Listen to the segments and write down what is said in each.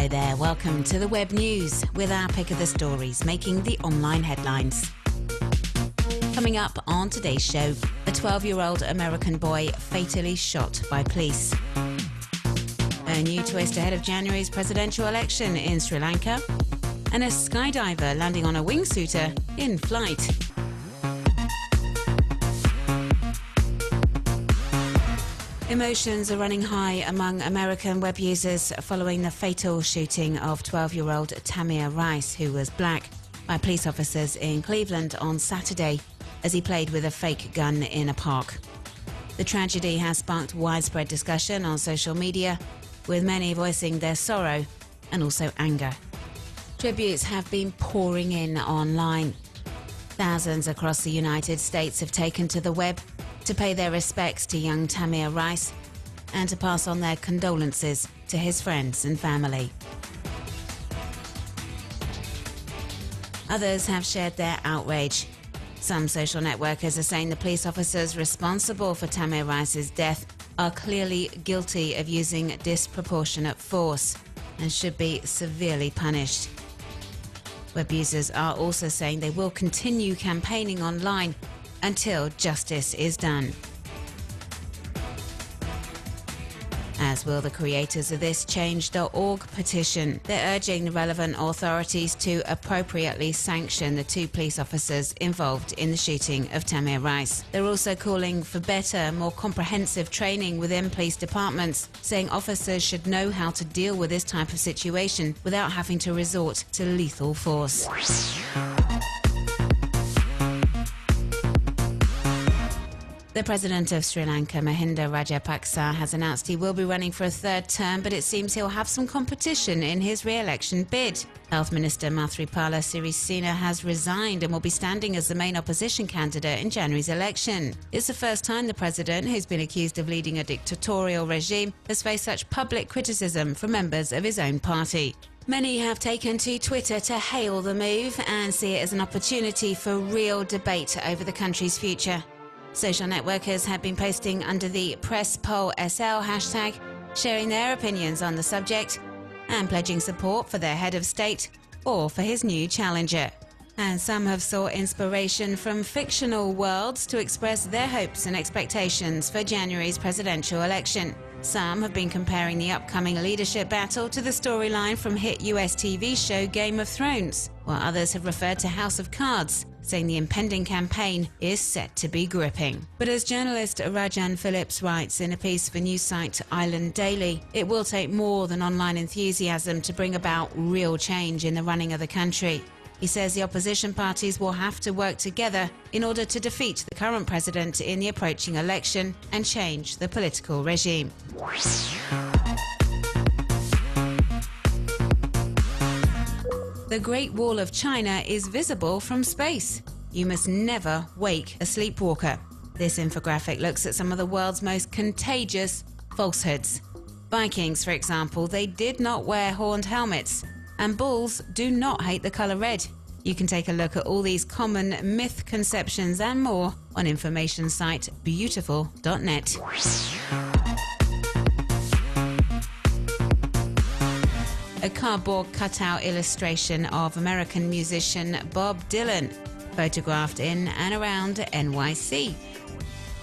Hello there, welcome to the Web News with our pick of the stories making the online headlines. Coming up on today's show, a 12-year-old American boy fatally shot by police. A new twist ahead of January's presidential election in Sri Lanka. And a skydiver landing on a wingsuiter in flight. Emotions are running high among American web users following the fatal shooting of 12-year-old Tamir Rice, who was black, by police officers in Cleveland on Saturday as he played with a fake gun in a park. The tragedy has sparked widespread discussion on social media, with many voicing their sorrow and also anger. Tributes have been pouring in online. Thousands across the United States have taken to the web to pay their respects to young Tamir Rice and to pass on their condolences to his friends and family. Others have shared their outrage. Some social networkers are saying the police officers responsible for Tamir Rice's death are clearly guilty of using disproportionate force and should be severely punished. Web users are also saying they will continue campaigning online until justice is done. As will the creators of this Change.org petition. They're urging the relevant authorities to appropriately sanction the two police officers involved in the shooting of Tamir Rice. They're also calling for better, more comprehensive training within police departments, saying officers should know how to deal with this type of situation without having to resort to lethal force. The president of Sri Lanka, Mahinda Rajapaksa, has announced he will be running for a third term, but it seems he'll have some competition in his re-election bid. Health Minister Mathripala Sirisena has resigned and will be standing as the main opposition candidate in January's election. It's the first time the president, who's been accused of leading a dictatorial regime, has faced such public criticism from members of his own party. Many have taken to Twitter to hail the move and see it as an opportunity for real debate over the country's future. Social networkers have been posting under the PressPollSL hashtag, sharing their opinions on the subject and pledging support for their head of state or for his new challenger. And some have sought inspiration from fictional worlds to express their hopes and expectations for January's presidential election. Some have been comparing the upcoming leadership battle to the storyline from hit US TV show Game of Thrones, while others have referred to House of Cards, saying the impending campaign is set to be gripping. But as journalist Rajan Phillips writes in a piece for news site Island Daily, it will take more than online enthusiasm to bring about real change in the running of the country. He says the opposition parties will have to work together in order to defeat the current president in the approaching election and change the political regime. The Great Wall of China is visible from space. You must never wake a sleepwalker. This infographic looks at some of the world's most contagious falsehoods. Vikings, for example, they did not wear horned helmets. And bulls do not hate the colour red. You can take a look at all these common myth conceptions and more on information site beautiful.net. A cardboard cutout illustration of American musician Bob Dylan, photographed in and around NYC.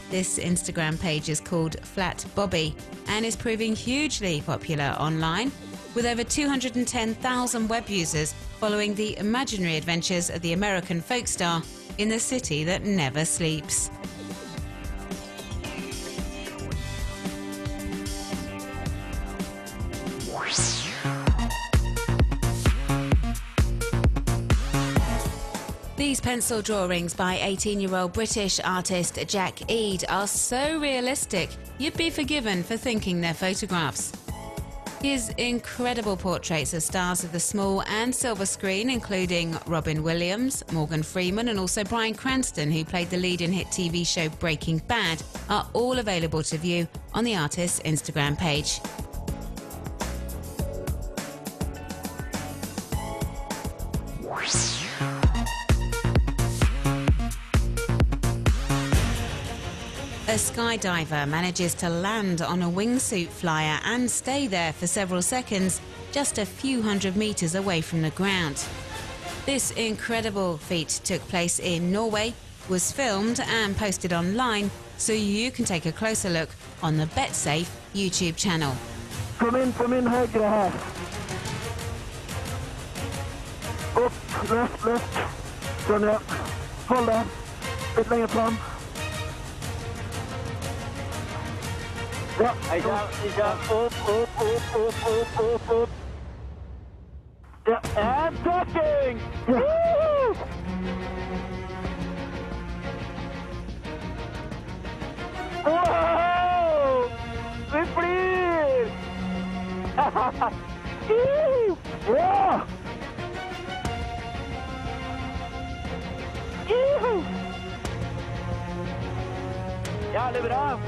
This Instagram page is called Flat Bobby and is proving hugely popular online, with over 210,000 web users following the imaginary adventures of the American folk star in the city that never sleeps. These pencil drawings by 18-year-old British artist Jack Eade are so realistic, you'd be forgiven for thinking they're photographs. His incredible portraits of stars of the small and silver screen, including Robin Williams, Morgan Freeman and also Bryan Cranston, who played the lead in hit TV show Breaking Bad, are all available to view on the artist's Instagram page. A skydiver manages to land on a wingsuit flyer and stay there for several seconds, just a few hundred meters away from the ground. This incredible feat took place in Norway, was filmed and posted online, so you can take a closer look on the BetSafe YouTube channel. Kom in högre här. Upp, lyft. Så nu. Håll där. Lite längre fram. Ja, upp. Ja, and talking! Woo! Wow! Vi flyr! Ja! Ja, det är bra.